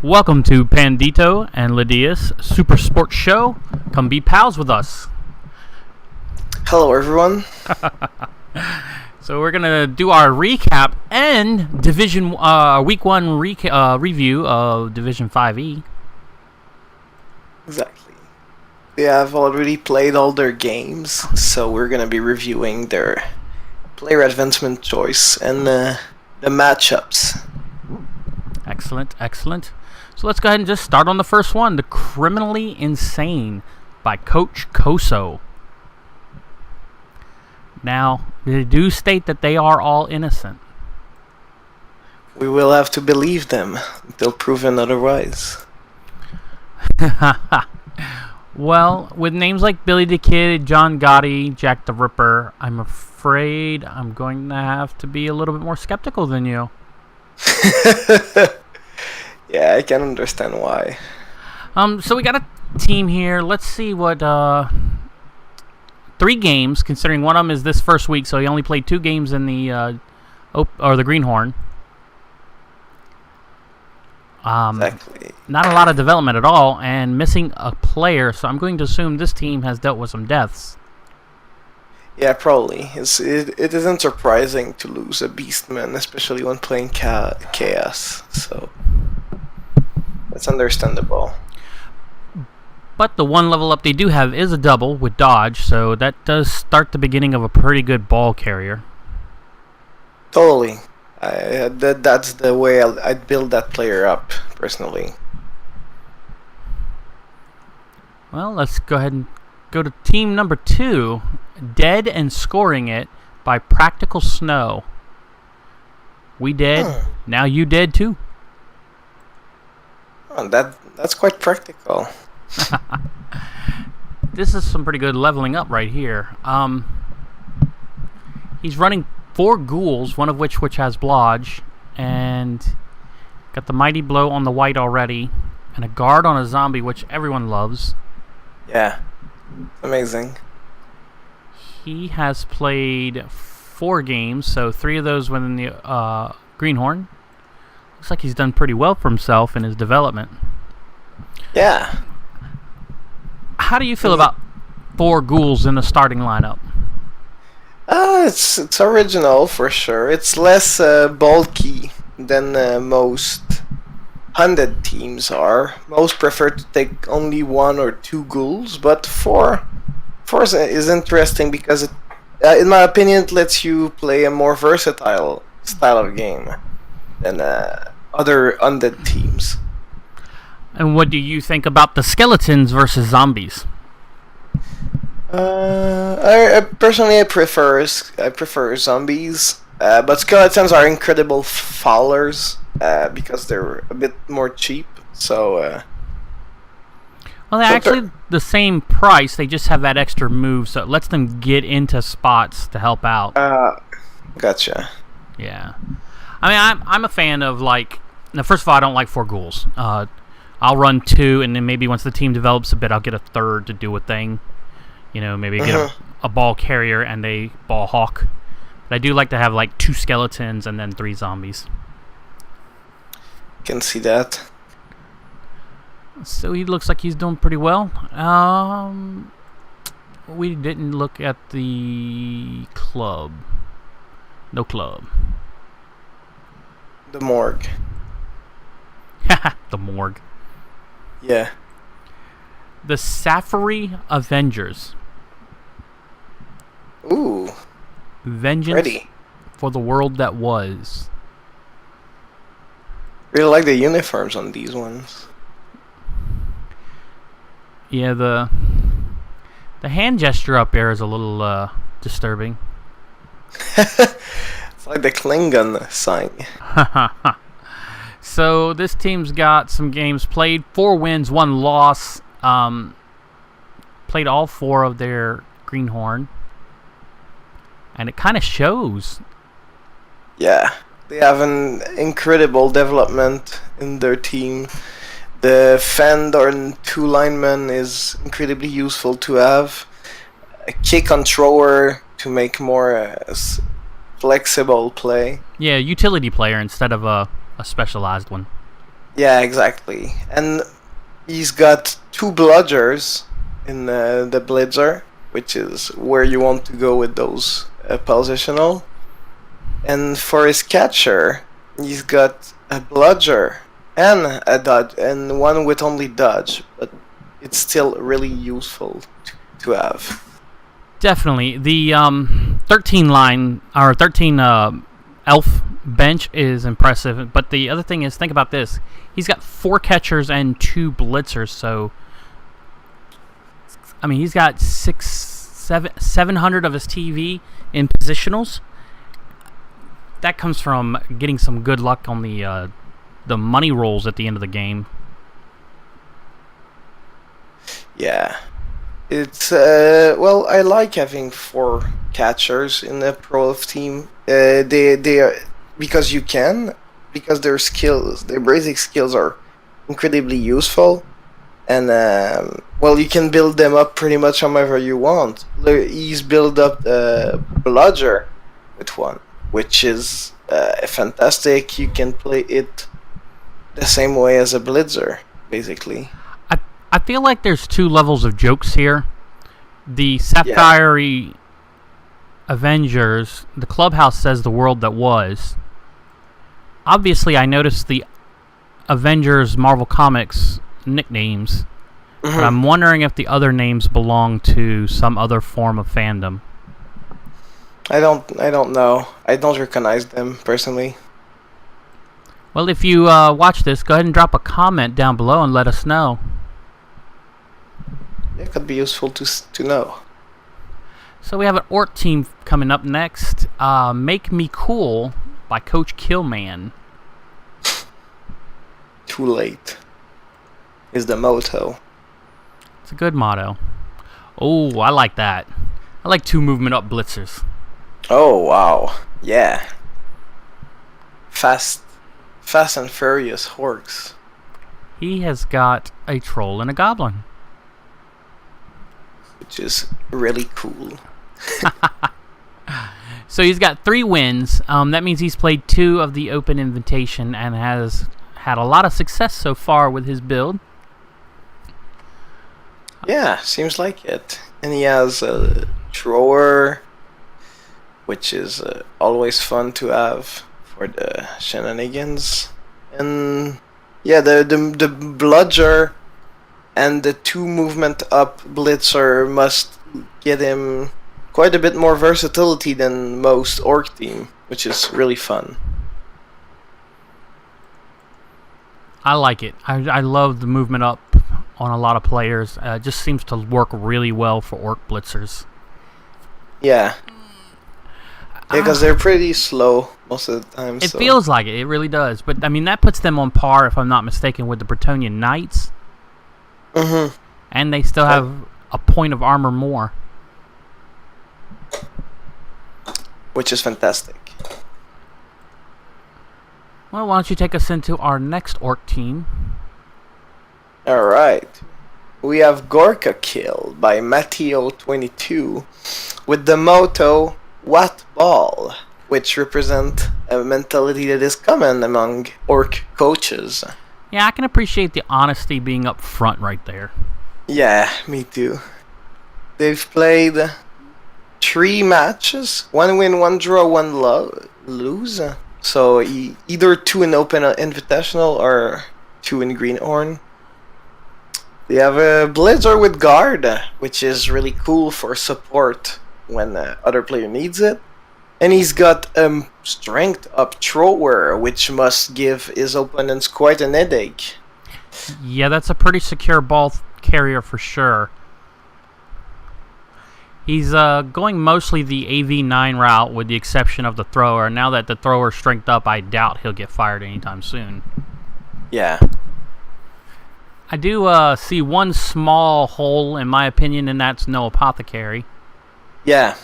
Welcome to Pandito and Ledeas Super Sports Show. Come be pals with us. Hello, everyone. So we're gonna do our recap and Division Week 1 review of Division 5E. Exactly. They have already played all their games, so we're gonna be reviewing their player advancement choice and the matchups. Excellent, excellent. So let's go ahead and just start on the first one, The Criminally Insane by Coach Koso. Now, they do state that they are all innocent. We will have to believe them until proven otherwise. Well, with names like Billy the Kid, John Gotti, Jack the Ripper, I'm afraid I'm going to have to be a little bit more skeptical than you. Yeah, I can understand why. So we got a team here. Let's see what 3 games, considering one of them is this first week, so he only played 2 games in the the Greenhorn. Exactly. Not a lot of development at all, and missing a player, so I'm going to assume this team has dealt with some deaths. Yeah, probably. It isn't surprising to lose a Beastman, especially when playing Chaos, so it's understandable. But the one level up they do have is a double with Dodge, so that does start the beginning of a pretty good ball carrier. Totally. That's the way I'd build that player up, personally. Well, let's go ahead and go to team number 2, Dead and Scoring It by Practical Snow. We dead, now you dead too. Oh, that's quite practical. This is some pretty good leveling up right here. He's running 4 ghouls, one of which has blodge, and got the mighty blow on the white already, and a guard on a zombie, which everyone loves. Yeah, amazing. He has played 4 games, so 3 of those within the Greenhorn. Looks like he's done pretty well for himself in his development. Yeah. How do you feel about 4 ghouls in the starting lineup? It's original for sure. It's less bulky than most hunted teams are. Most prefer to take only 1 or 2 ghouls, but 4 is interesting because it, in my opinion, it lets you play a more versatile style of game than other undead teams. And what do you think about the skeletons versus zombies? I personally prefer zombies, but skeletons are incredible fowlers because they're a bit more cheap. So, well, they're actually the same price. They just have that extra move, so it lets them get into spots to help out. Gotcha. Yeah, I mean, I'm a fan of, like. Now, first of all, I don't like 4 ghouls. I'll run 2, and then maybe once the team develops a bit, I'll get a 3rd to do a thing. You know, maybe get a ball carrier and a ball hawk. But I do like to have like 2 skeletons and then 3 zombies. Can see that. So he looks like he's doing pretty well. We didn't look at the club. No club. The Morgue. The Morgue. Yeah. The Safari Avengers. Ooh. Vengeance Ready. for the world that was. Really like the uniforms on these ones. Yeah, the hand gesture up there is a little disturbing. It's like the Klingon sign. So this team's got some games played, 4 wins, 1 loss. Played all 4 of their Greenhorn, and it kind of shows. Yeah, they have an incredible development in their team. The fend or 2 linemen is incredibly useful to have. A kick on thrower to make more flexible play. Yeah, utility player instead of a specialized one. Yeah, exactly. And he's got 2 bludgers in the Blitzer, which is where you want to go with those positional. And for his catcher, he's got a bludger and a dodge, and one with only dodge, but it's still really useful to have. Definitely. The 13 line, or 13 elf bench is impressive. But the other thing is, think about this. He's got 4 catchers and 2 blitzers, so... I mean, he's got 700 of his TV in positionals. That comes from getting some good luck on the money rolls at the end of the game. Yeah. It's well, I like having 4 catchers in the pro elf team. They are, because you can, because their skills, their basic skills are incredibly useful, and well, you can build them up pretty much however you want. He's built up the bludger with 1, which is fantastic. You can play it the same way as a blitzer, basically. I feel like there's 2 levels of jokes here. The Sapphire Avengers, the clubhouse says the world that was. Obviously, I noticed the Avengers Marvel Comics nicknames, but I'm wondering if the other names belong to some other form of fandom. I don't know. I don't recognize them personally. Well, if you watch this, go ahead and drop a comment down below and let us know. It could be useful to know. So we have an Orc team coming up next. Make Me Cool by Coach Killman. Too late is the motto. It's a good motto. Oh, I like that. I like 2 movement up blitzers. Oh, wow. Yeah. Fast and furious orcs. He has got a troll and a goblin, which is really cool. So he's got 3 wins. That means he's played 2 of the Open Invitation and has had a lot of success so far with his build. Yeah, seems like it. And he has a thrower, which is always fun to have for the shenanigans. And yeah, the bludger and the 2 movement up blitzer must get him quite a bit more versatility than most orc team, which is really fun. I like it. I love the movement up on a lot of players. It just seems to work really well for orc blitzers. Yeah. Because they're pretty slow most of the time. It feels like it. It really does. But, I mean, that puts them on par, if I'm not mistaken, with the Bretonian Knights. And they still have a point of armor more. Which is fantastic. Well, why don't you take us into our next orc team? Alright. We have Gorka Kill by Matteo22 with the motto, What Ball? Which represent a mentality that is common among orc coaches. Yeah, I can appreciate the honesty being up front right there. Yeah, me too. They've played 3 matches, 1 win, 1 draw, 1 lose. So either 2 in Open Invitational or 2 in Greenhorn. They have a Blitzer with Guard, which is really cool for support when the other player needs it. And he's got a Strength Up Thrower, which must give his opponents quite an headache. Yeah, that's a pretty secure ball carrier for sure. He's going mostly the AV9 route with the exception of the thrower. Now that the thrower's strength up, I doubt he'll get fired anytime soon. Yeah. I do see one small hole, in my opinion, and that's no apothecary. Yeah,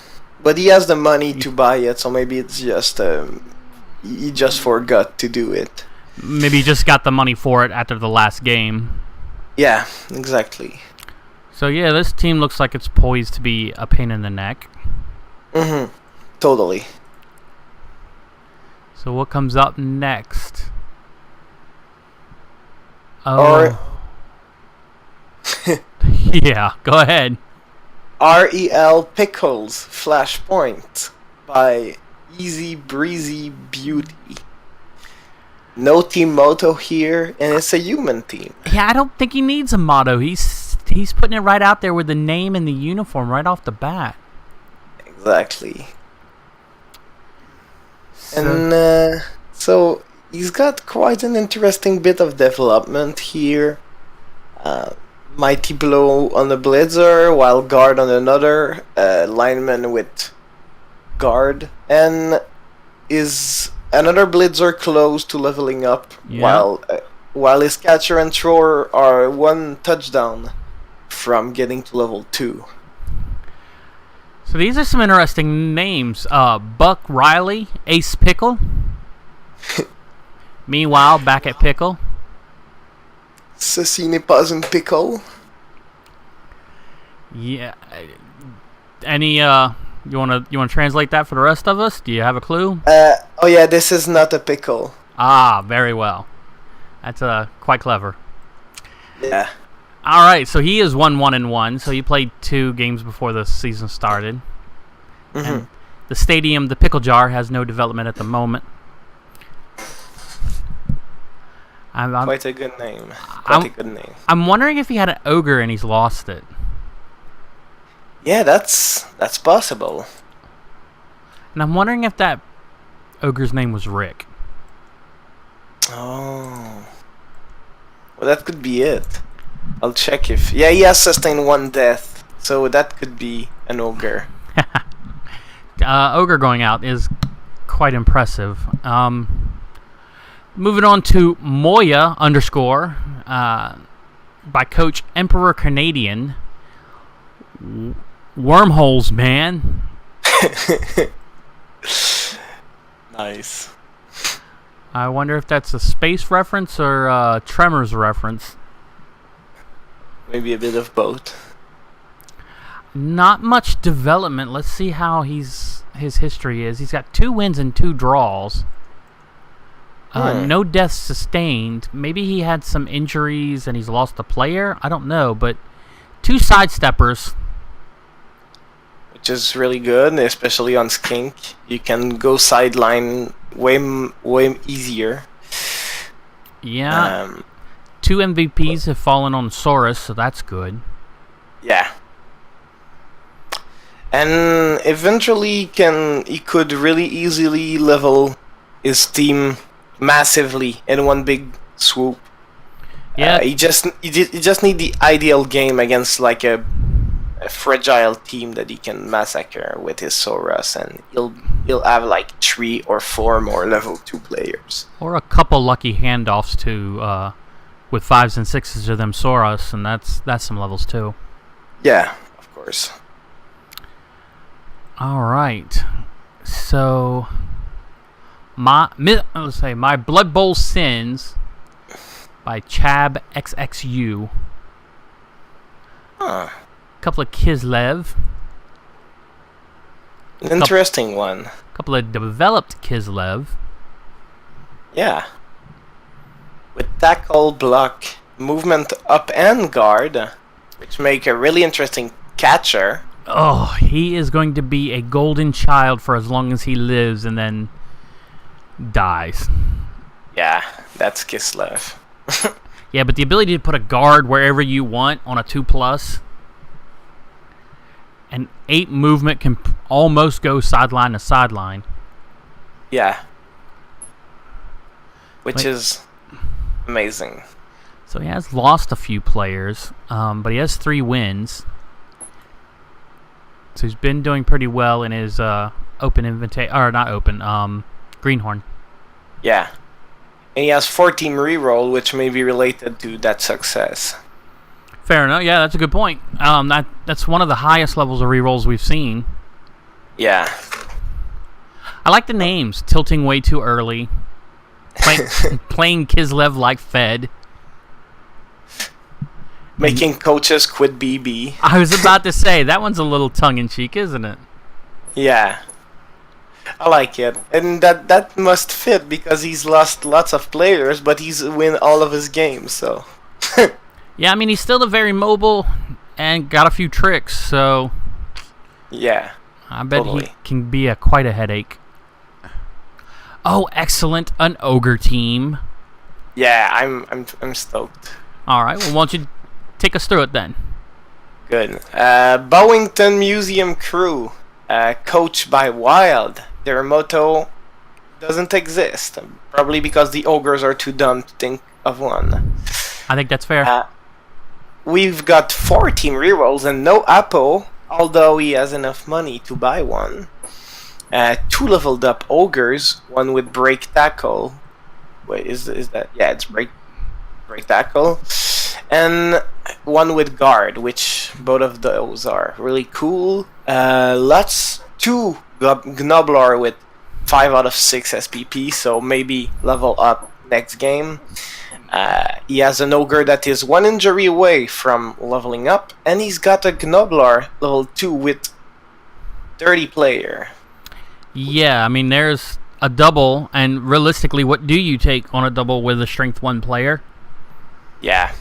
but he has the money to buy it, so maybe it's just he just forgot to do it. Maybe he just got the money for it after the last game. Yeah, exactly. So yeah, this team looks like it's poised to be a pain in the neck. Totally. So what comes up next? Oh. Yeah, go ahead. REL Pickles Flashpoint by Easy Breezy Beauty. No Team Moto here, and it's a human team. Yeah, I don't think he needs a motto. He's putting it right out there with the name and the uniform right off the bat. Exactly. So he's got quite an interesting bit of development here. Mighty Blow on the Blitzer, while Guard on another, lineman with Guard, and is another Blitzer close to leveling up, while his catcher and thrower are one touchdown from getting to level 2. So these are some interesting names. Buck Riley, Ace Pickle. Meanwhile, back at Pickle. Ceci n'est pas un pickle. Yeah. Any you wanna translate that for the rest of us? Do you have a clue? Oh yeah, this is not a pickle. Ah, very well. That's quite clever. Yeah. All right, so he is 1-1-1. So he played 2 games before the season started. Mm-hmm. And the stadium, the Pickle Jar, has no development at the moment. Quite a good name. Quite a good name. I'm wondering if he had an ogre and he's lost it. Yeah, that's possible. And I'm wondering if that ogre's name was Rick. Oh. Well, that could be it. I'll check if... Yeah, he has sustained 1 death, so that could be an ogre. Ogre going out is quite impressive. Moving on to Moya _ by Coach Emperor Canadian. Wormholes, man. Nice. I wonder if that's a space reference or a Tremors reference. Maybe a bit of both. Not much development. Let's see how his history is. He's got 2 wins and 2 draws. No deaths sustained. Maybe he had some injuries and he's lost a player. I don't know, but 2 sidesteppers. Which is really good, especially on Skink. You can go sideline way easier. Yeah. 2 MVPs have fallen on Saurus, so that's good. Yeah. And eventually he could really easily level his team massively in one big swoop. Yeah. He just need the ideal game against like a fragile team that he can massacre with his Saurus, and he'll have like 3 or 4 more level 2 players. Or a couple lucky handoffs to with 5s and 6s of them Saurus, and that's some levels too. Yeah, of course. All right. So let's say My Blood Bowl Sins by Chab XXU. Huh. Couple of Kislev. An interesting one. Couple of developed Kislev. Yeah. With tackle, block, movement up and guard, which make a really interesting catcher. Oh, he is going to be a golden child for as long as he lives and then dies. Yeah, that's Kislev. Yeah, but the ability to put a guard wherever you want on a 2+, and 8 movement can almost go sideline to sideline. Yeah. Which is amazing. So he has lost a few players, but he has 3 wins. So he's been doing pretty well in his open invitation, or not open, Greenhorn. Yeah. And he has 4-team reroll, which may be related to that success. Fair enough. Yeah, that's a good point. That's one of the highest levels of rerolls we've seen. Yeah. I like the names. Tilting way too early. Playing Kislev like Fed. Making coaches quit BB. I was about to say, that one's a little tongue-in-cheek, isn't it? Yeah. I like it, and that must fit because he's lost lots of players, but he's win all of his games. So Yeah, I mean, he's still very mobile and got a few tricks, so yeah, I bet totally. he can be quite a headache. Oh, excellent. An ogre team. Yeah, I'm stoked. All right, well, why don't you take us through it then? Good. Bowington Museum Crew, coached by Wild. Their motto doesn't exist, probably because the ogres are too dumb to think of one. I think that's fair. We've got 14 rerolls and no Apo, although he has enough money to buy one. 2 leveled up ogres, one with break tackle. Wait, is that? Yeah, it's break tackle, and one with guard, which both of those are really cool. 2 Gnoblar with 5 out of 6 SPP, so maybe level up next game. He has an ogre that is 1 injury away from leveling up, and he's got a Gnoblar level 2 with 30 player. Yeah, I mean, there's a double, and realistically, what do you take on a double with a strength 1 player? Yeah,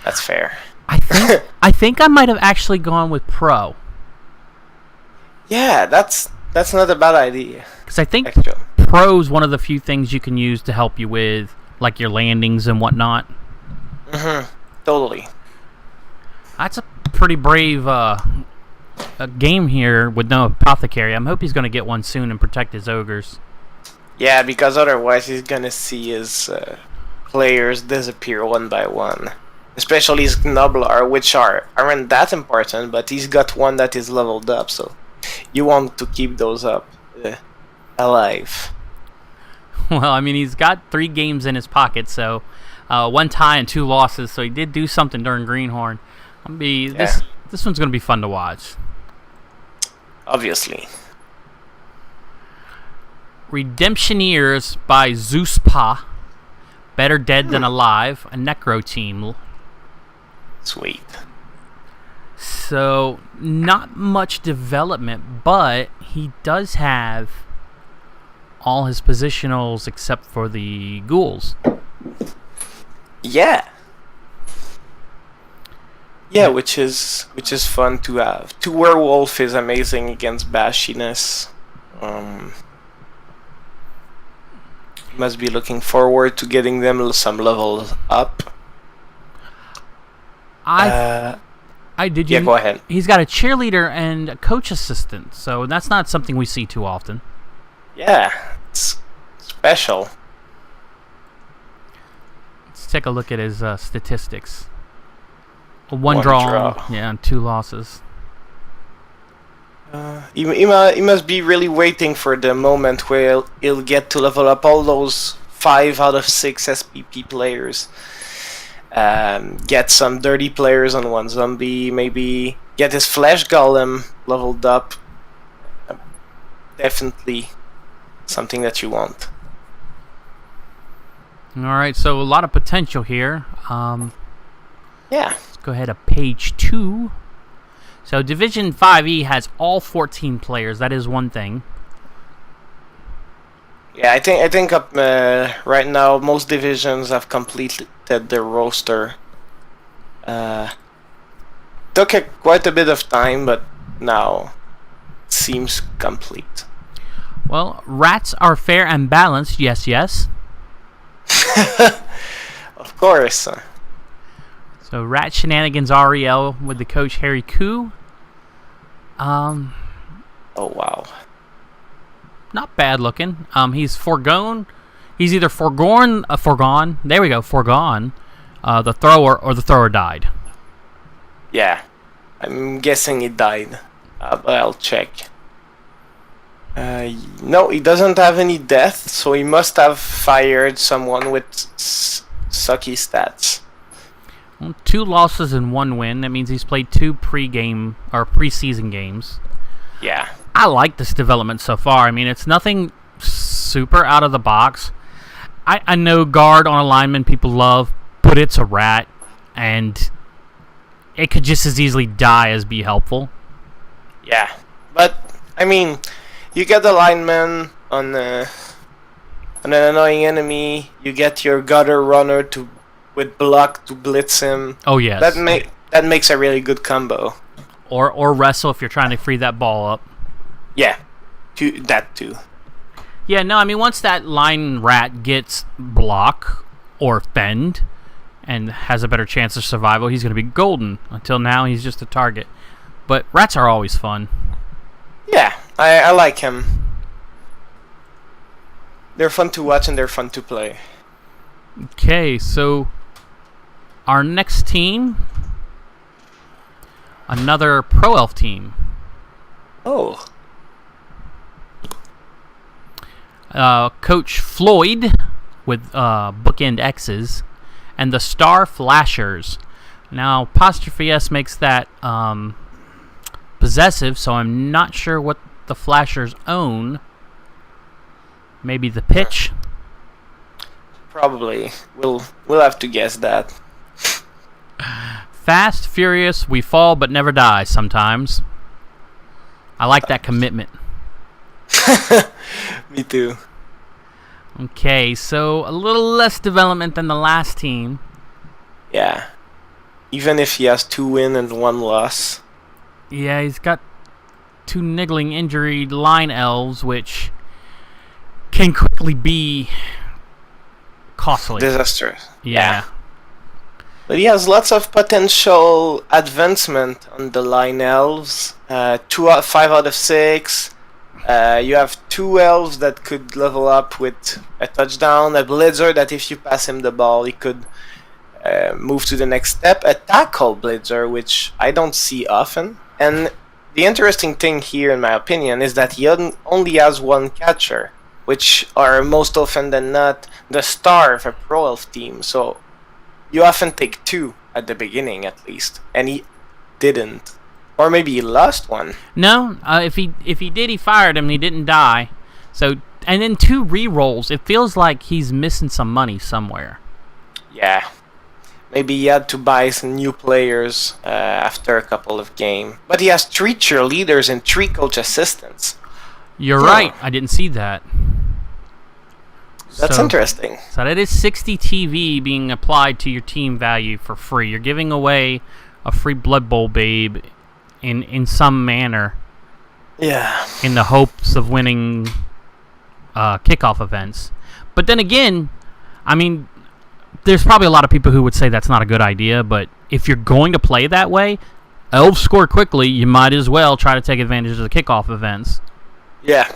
that's fair. I think I might have actually gone with pro. Yeah, that's not a bad idea. Because I think Extra. pro's one of the few things you can use to help you with, like your landings and whatnot. Totally. That's a pretty brave a game here with no apothecary. I hope he's going to get one soon and protect his ogres. Yeah, because otherwise he's gonna see his players disappear one by one. Especially his Gnoblar, which aren't that important, but he's got one that is leveled up, so you want to keep those up alive. Well, I mean, he's got 3 games in his pocket, so 1 tie and 2 losses, so he did do something during Greenhorn. This one's going to be fun to watch. Obviously. Redemptioneers by Zeuspa. Better dead than alive. A necro team. Sweet. So, not much development, but he does have all his positionals except for the ghouls. Yeah. Yeah, which is fun to have. 2 werewolf is amazing against bashiness. Must be looking forward to getting them some levels up. Go ahead. He's got a cheerleader and a coach assistant, so that's not something we see too often. Yeah, it's special. Let's take a look at his statistics. One draw, yeah, and 2 losses. He must be really waiting for the moment where he'll get to level up all those 5 out of 6 SPP players. Get some dirty players on one zombie, maybe get his flesh golem leveled up. Definitely something that you want. Alright, so a lot of potential here. Yeah. Let's go ahead to page 2. So Division 5E has all 14 players. That is one thing. Yeah, I think right now most divisions have completed their roster. Took quite a bit of time, but now it seems complete. Well, rats are fair and balanced. Yes, yes. Of course. So Rat Shenanigans REL with the coach Harry Koo. Oh wow. Not bad looking. He's foregone. He's either foregone. There we go. Foregone. The thrower or the thrower died. Yeah, I'm guessing he died. But I'll check. No, he doesn't have any death, so he must have fired someone with sucky stats. Well, 2 losses and 1 win. That means he's played 2 pre-game or preseason games. Yeah. I like this development so far. I mean, it's nothing super out of the box. I know guard on alignment people love, but it's a rat, and it could just as easily die as be helpful. Yeah, but I mean, you get the lineman on an annoying enemy. You get your gutter runner with block to blitz him. Oh yes. That makes a really good combo. Or wrestle if you're trying to free that ball up. Yeah, that too. Yeah, no, I mean once that line rat gets block or fend and has a better chance of survival, he's going to be golden. Until now, he's just a target. But rats are always fun. Yeah, I like him. They're fun to watch and they're fun to play. Okay, so our next team, another Pro Elf team. Oh. Coach Floyd with bookend X's and the Star Flashers. Now, apostrophe S makes that possessive, so I'm not sure what the Flashers own. Maybe the pitch? Probably. We'll have to guess that. Fast, furious, we fall but never die sometimes. I like that commitment. Me too. Okay, so a little less development than the last team. Yeah. Even if he has 2 wins and 1 loss. Yeah, he's got 2 niggling injured line elves, which can quickly be costly. Disastrous. Yeah. But he has lots of potential advancement on the line elves. 5 out of 6. You have 2 elves that could level up with a touchdown. A blitzer that if you pass him the ball, he could move to the next step. A tackle blitzer, which I don't see often. And the interesting thing here, in my opinion, is that he only has 1 catcher, which are most often than not the star of a Pro Elf team. So you often take 2 at the beginning, at least. And he didn't. Or maybe he lost 1. No, if he did, he fired him and he didn't die. So, and then 2 re-rolls. It feels like he's missing some money somewhere. Yeah. Maybe he had to buy some new players after a couple of games. But he has 3 cheerleaders and 3 coach assistants. You're right. I didn't see that. That's interesting. So that is 60 TV being applied to your team value for free. You're giving away a free Blood Bowl babe in some manner. Yeah. In the hopes of winning kickoff events. But then again, I mean, there's probably a lot of people who would say that's not a good idea, but if you're going to play that way, elves score quickly, you might as well try to take advantage of the kickoff events. Yeah.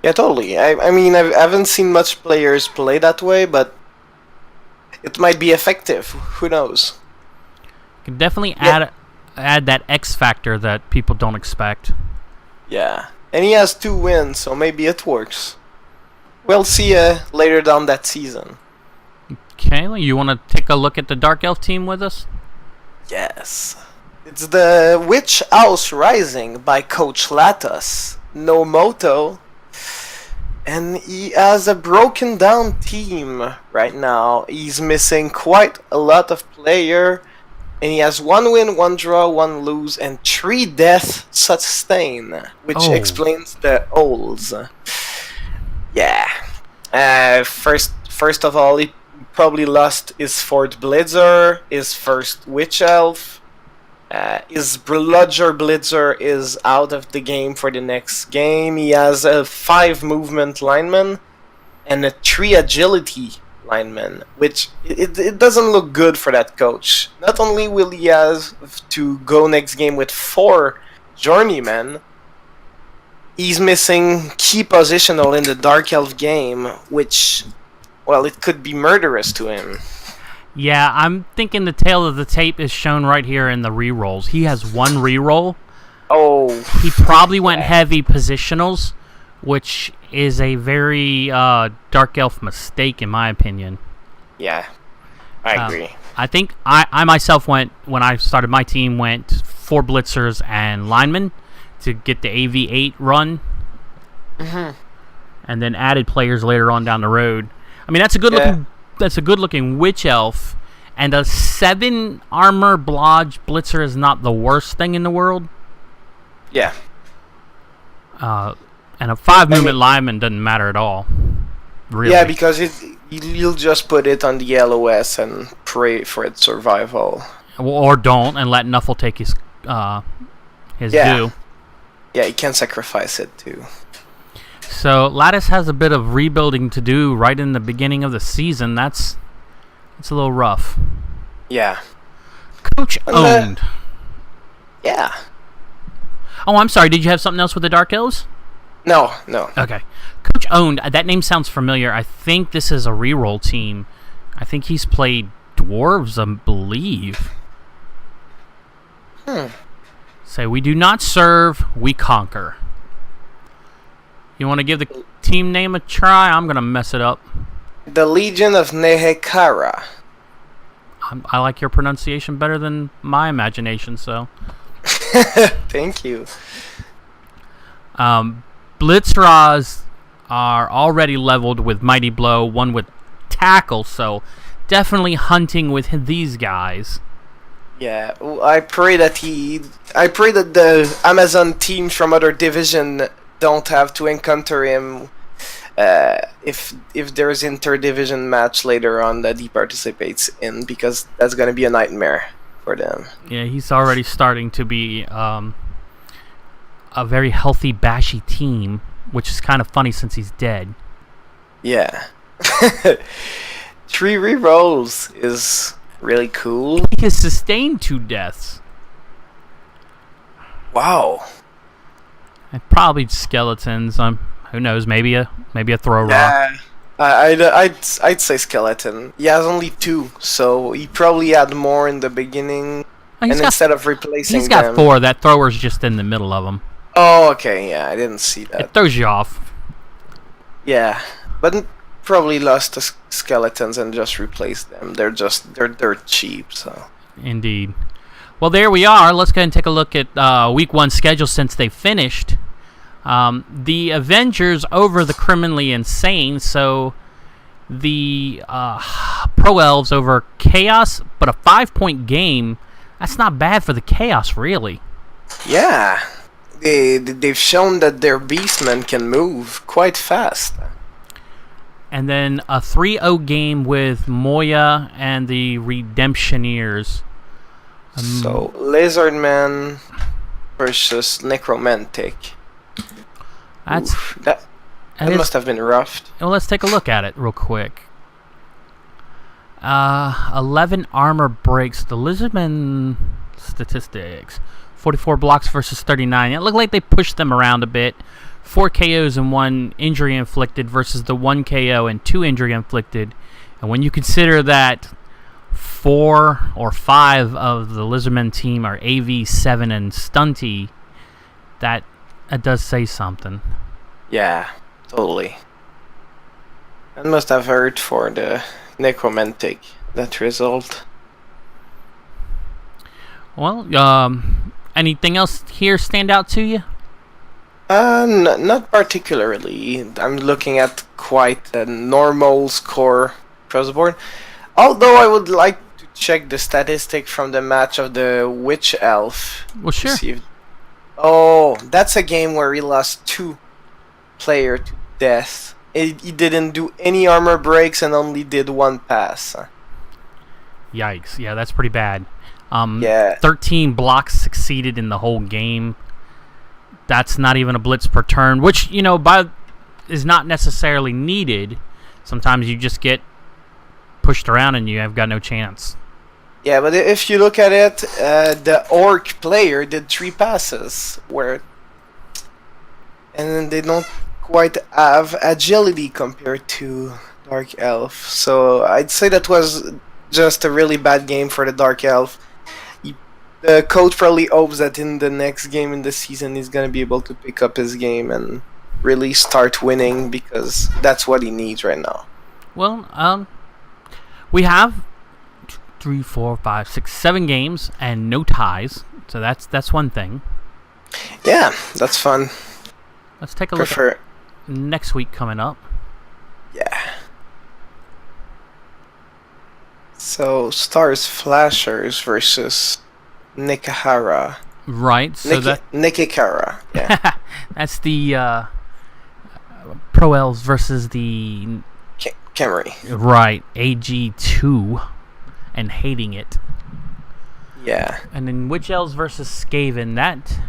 Yeah, totally. I mean, I haven't seen much players play that way, but it might be effective. Who knows? You can definitely add that X factor that people don't expect. Yeah. And he has 2 wins, so maybe it works. We'll see later down that season. Okay, you want to take a look at the Dark Elf team with us? Yes. It's the Witch House Rising by Coach Latos. No Moto. And he has a broken down team right now. He's missing quite a lot of players. And he has 1 win, 1 draw, 1 lose, and 3 death sustain, which explains the holes. Yeah. First of all, he probably lost his 4th Blitzer, his 1st Witch Elf. His Bludger Blitzer is out of the game for the next game. He has a 5 movement lineman and a 3 agility lineman, which it doesn't look good for that coach. Not only will he have to go next game with 4 journeymen, he's missing key positional in the Dark Elf game, which, well, it could be murderous to him. Yeah, I'm thinking the tail of the tape is shown right here in the re-rolls. He has 1 re-roll. Oh. He probably went heavy positionals, which is a very Dark Elf mistake, in my opinion. Yeah, I agree. I think I myself went, when I started my team, went 4 blitzers and linemen to get the AV8 run. Mm-hmm. And then added players later on down the road. I mean, that's a good looking Witch Elf, and a 7 armor blodge blitzer is not the worst thing in the world. Yeah. And a 5-movement lineman doesn't matter at all. Really. Yeah, because you'll just put it on the LOS and pray for its survival. Or don't, and let Nuffle take his due. Yeah, you can sacrifice it too. So Ledeas has a bit of rebuilding to do right in the beginning of the season. It's a little rough. Yeah. Coach owned. Yeah. Oh, I'm sorry. Did you have something else with the Dark Elves? No. Okay. Coach owned. That name sounds familiar. I think this is a reroll team. I think he's played dwarves, I believe. Say, we do not serve, we conquer. You want to give the team name a try? I'm going to mess it up. The Legion of Nehekara. I like your pronunciation better than my imagination, so. Thank you. Blitz Trois are already leveled with Mighty Blow, one with Tackle, so definitely hunting with these guys. Yeah, I pray that the Amazon teams from other division don't have to encounter him if there's interdivision match later on that he participates in, because that's gonna be a nightmare for them. Yeah, he's already starting to be a very healthy, bashy team, which is kind of funny since he's dead. Yeah. 3 rerolls is really cool. He has sustained 2 deaths. Wow. And probably skeletons. Who knows? Maybe a throw rock. I'd say skeleton. He has only 2, so he probably had more in the beginning. Instead of replacing he's got them, 4. That thrower's just in the middle of them. Oh, okay. Yeah, I didn't see that. It throws you off. Yeah, but probably lost the skeletons and just replaced them. They're cheap, so. Indeed. Well, there we are. Let's go ahead and take a look at Week 1 schedule since they finished. The Avengers over the Criminally Insane, so the Pro Elves over Chaos, but a 5-point game. That's not bad for the Chaos, really. Yeah. They've shown that their Beastmen can move quite fast. And then a 3-0 game with Moya and the Redemptioneers. So, Lizardman versus Necromantic. That must have been rough. Well, let's take a look at it real quick. 11 armor breaks. The Lizardman statistics. 44 blocks versus 39. It looked like they pushed them around a bit. 4 KOs and 1 injury inflicted versus the 1 KO and 2 injury inflicted. And when you consider that 4 or 5 of the Lizardmen team are AV7 and stunty, that does say something. Yeah, totally. That must have hurt for the Necromantic, that result. Well, anything else here stand out to you? Not particularly. I'm looking at quite a normal score across the board. Although I would like to check the statistic from the match of the Witch Elf. Well, sure. Oh, that's a game where he lost 2 players to death. He didn't do any armor breaks and only did 1 pass. Yikes. Yeah, that's pretty bad. Yeah. 13 blocks succeeded in the whole game. That's not even a blitz per turn, which, is not necessarily needed. Sometimes you just get pushed around and you have got no chance. Yeah, but if you look at it, the Orc player did 3 passes, and they don't quite have agility compared to Dark Elf. So I'd say that was just a really bad game for the Dark Elf. The coach probably hopes that in the next game in the season he's going to be able to pick up his game and really start winning, because that's what he needs right now. Well, we have 3, 4, 5, 6, 7 games and no ties, so that's one thing. Yeah, that's fun. Let's take a look at next week coming up. Yeah. So, Stars Flashers versus Nikahara. Right, so Nikikara, yeah. That's the Pro Ls versus the Camry. Right, AG2, and hating it. Yeah. And then Witch Elves versus Skaven. That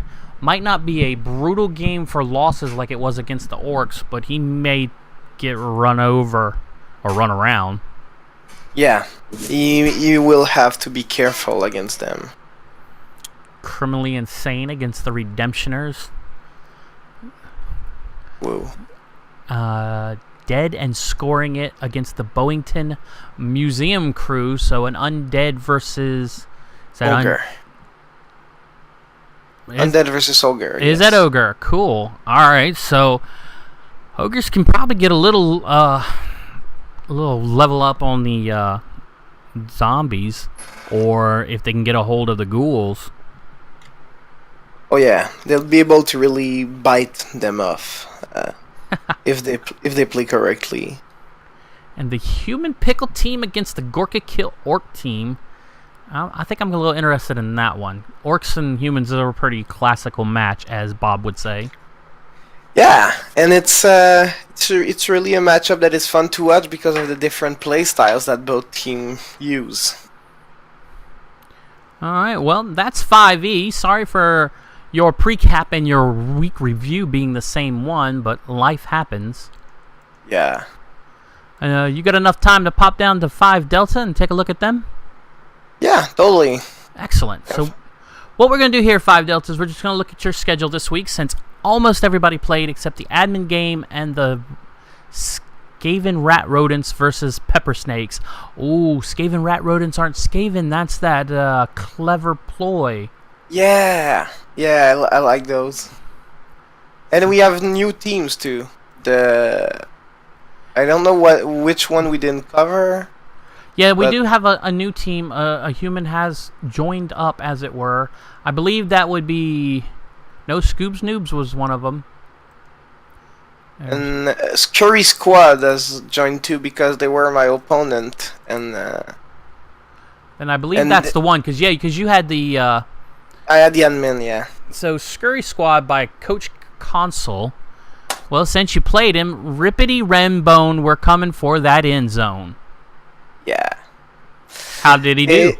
might not be a brutal game for losses like it was against the Orcs, but he may get run over or run around. Yeah, you will have to be careful against them. Criminally Insane against the Redemptioners. Whoa. Dead and Scoring It against the Bowington Museum Crew. So an undead versus... Is that Ogre. Undead versus Ogre. Is that Ogre? Cool. Alright, so Ogres can probably get a little level up on the zombies, or if they can get a hold of the ghouls. Oh yeah, they'll be able to really bite them off if they play correctly. And the Human Pickle team against the Gorka Kill Orc team. I think I'm a little interested in that one. Orcs and humans are a pretty classical match, as Bob would say. Yeah, and it's really a matchup that is fun to watch because of the different play styles that both teams use. Alright, well, that's 5e. Sorry for your precap and your week review being the same one, but life happens. Yeah. You got enough time to pop down to 5 Delta and take a look at them? Yeah, totally. Excellent. So what we're going to do here, 5 Delta, is we're just going to look at your schedule this week, since almost everybody played except the admin game and the Skaven Rat Rodents versus Pepper Snakes. Ooh, Skaven Rat Rodents aren't Skaven. That's that clever ploy. Yeah, I like those. And we have new teams too. I don't know which one we didn't cover. Yeah, we do have a new team. A human has joined up, as it were. I believe that would be... No, Scoobs Noobs was one of them. And Kure Squad has joined too because they were my opponent. And I believe that's the one, because you had the... I had the admin, yeah. So, Scurry Squad by Coach Consul. Well, since you played him, Rippity Rembone, we're coming for that end zone. Yeah. How did he do?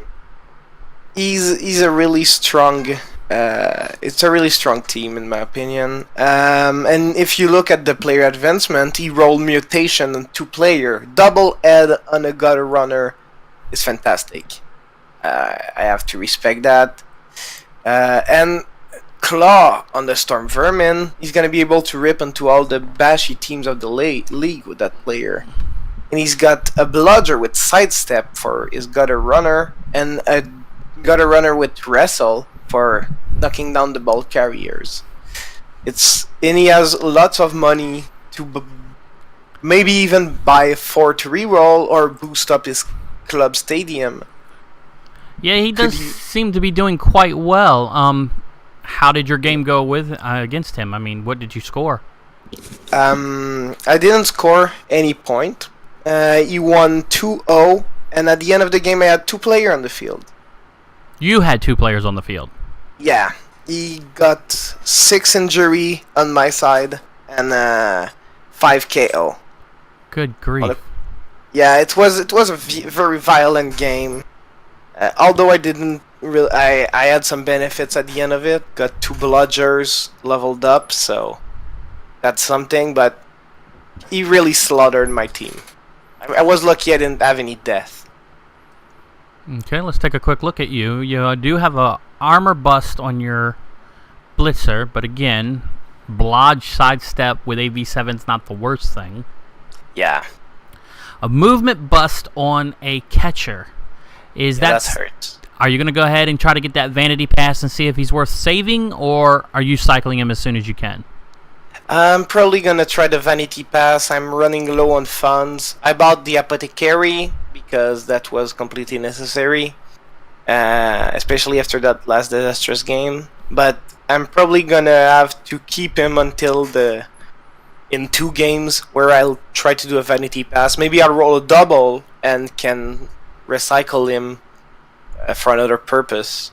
He's a really strong... it's a really strong team, in my opinion. And if you look at the player advancement, he rolled Mutation on 2-player. Double head on a Gutter Runner is fantastic. I have to respect that. And Claw on the Storm Vermin, he's going to be able to rip into all the bashy teams of the league with that player. And he's got a Bludger with Sidestep for his Gutter Runner, and a Gutter Runner with Wrestle for knocking down the ball carriers. And he has lots of money to maybe even buy 4 to reroll or boost up his club stadium. Yeah, he does seem to be doing quite well. How did your game go against him? I mean, what did you score? I didn't score any point. He won 2-0, and at the end of the game I had 2 players on the field. You had 2 players on the field? Yeah. He got 6 injury on my side and 5 KO. Good grief. Yeah, it was a very violent game. Although I didn't really... I had some benefits at the end of it. Got 2 bludgers leveled up, so that's something, but he really slaughtered my team. I was lucky I didn't have any death. Okay, let's take a quick look at you. You do have a armor bust on your Blitzer, but again, Blodge Sidestep with AV7's not the worst thing. Yeah. A movement bust on a Catcher. That hurts. Are you going to go ahead and try to get that Vanity Pass and see if he's worth saving, or are you cycling him as soon as you can? I'm probably going to try the Vanity Pass. I'm running low on funds. I bought the Apothecary because that was completely necessary, especially after that last disastrous game. But I'm probably going to have to keep him until in 2 games where I'll try to do a Vanity Pass. Maybe I'll roll a double and can recycle him for another purpose.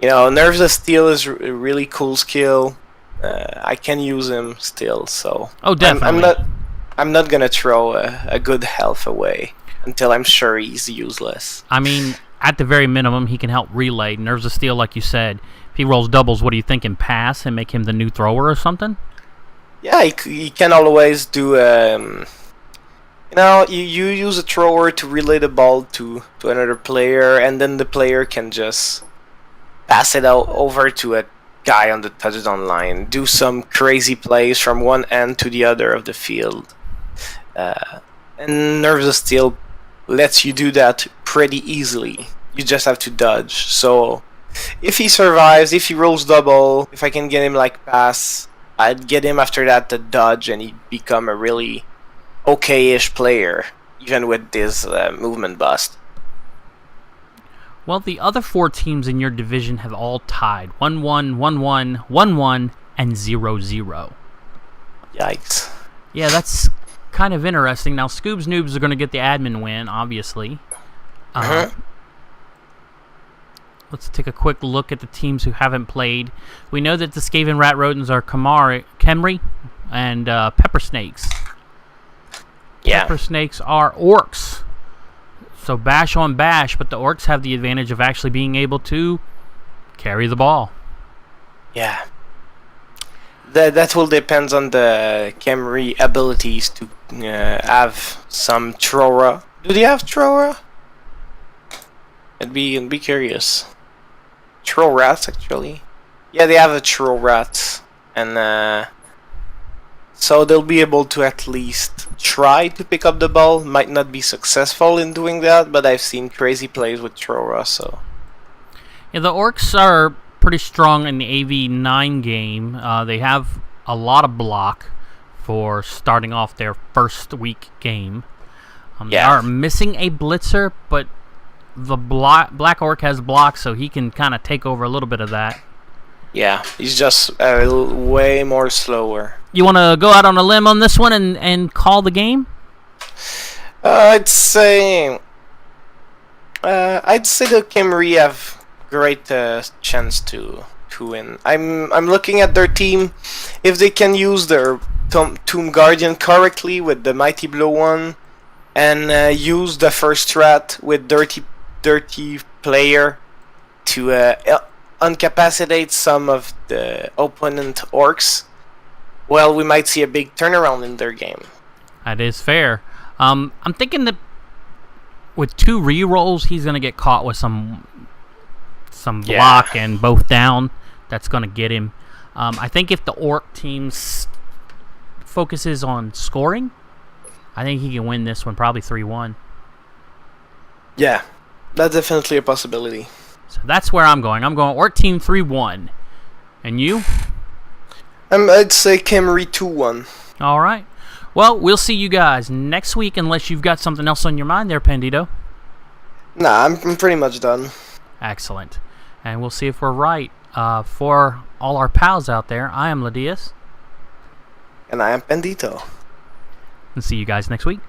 You know, Nerves of Steel is a really cool skill. I can use him still. So Oh, definitely. I'm not gonna throw a good health away until I'm sure he's useless. I mean, at the very minimum, he can help relay. Nerves of Steel, like you said. If he rolls doubles, what are you thinking? Pass and make him the new thrower or something? Yeah, he can always do. You use a thrower to relay the ball to another player, and then the player can just pass it out over to a guy on the touchdown line. Do some crazy plays from one end to the other of the field. And Nerves of Steel lets you do that pretty easily. You just have to dodge. So if he survives, if he rolls double, if I can get him like pass, I'd get him after that to dodge, and he'd become a really okay-ish player, even with this movement bust. Well, the other 4 teams in your division have all tied 1-1, 1-1, 1-1, and 0-0. Yikes. Yeah, that's kind of interesting. Now, Scoobs Noobs are going to get the admin win, obviously. Let's take a quick look at the teams who haven't played. We know that the Skaven Rat Rodents are Khemri and Pepper Snakes. Yeah. Pepper Snakes are Orcs. So bash on bash, but the Orcs have the advantage of actually being able to carry the ball. Yeah. That will depend on the Khemri abilities to have some Trora. Do they have Trora? I'd be curious. Troll rats, actually. Yeah, they have a troll rat, and so they'll be able to at least try to pick up the ball. Might not be successful in doing that, but I've seen crazy plays with Trora, so. Yeah, the Orcs are pretty strong in the AV9 game. They have a lot of block for starting off their first week game. They are missing a blitzer, but the Black Orc has block, so he can kind of take over a little bit of that. Yeah, he's just way more slower. You want to go out on a limb on this one and call the game? I'd say the Khemri have great chance to win. I'm looking at their team. If they can use their Tomb Guardian correctly with the Mighty Blow one, and use the first strat with Dirty Player to incapacitate some of the opponent Orcs, well, we might see a big turnaround in their game. That is fair. I'm thinking that with 2 rerolls, he's going to get caught with some block and both down. That's going to get him. I think if the Orc team focuses on scoring, I think he can win this one, probably 3-1. Yeah, that's definitely a possibility. So that's where I'm going. I'm going Orc team 3-1. And you? I'd say Khemri 2-1. All right. Well, we'll see you guys next week, unless you've got something else on your mind there, Pandito. Nah, I'm pretty much done. Excellent. And we'll see if we're right. For all our pals out there, I am Ledeas. And I am Pandito. And see you guys next week.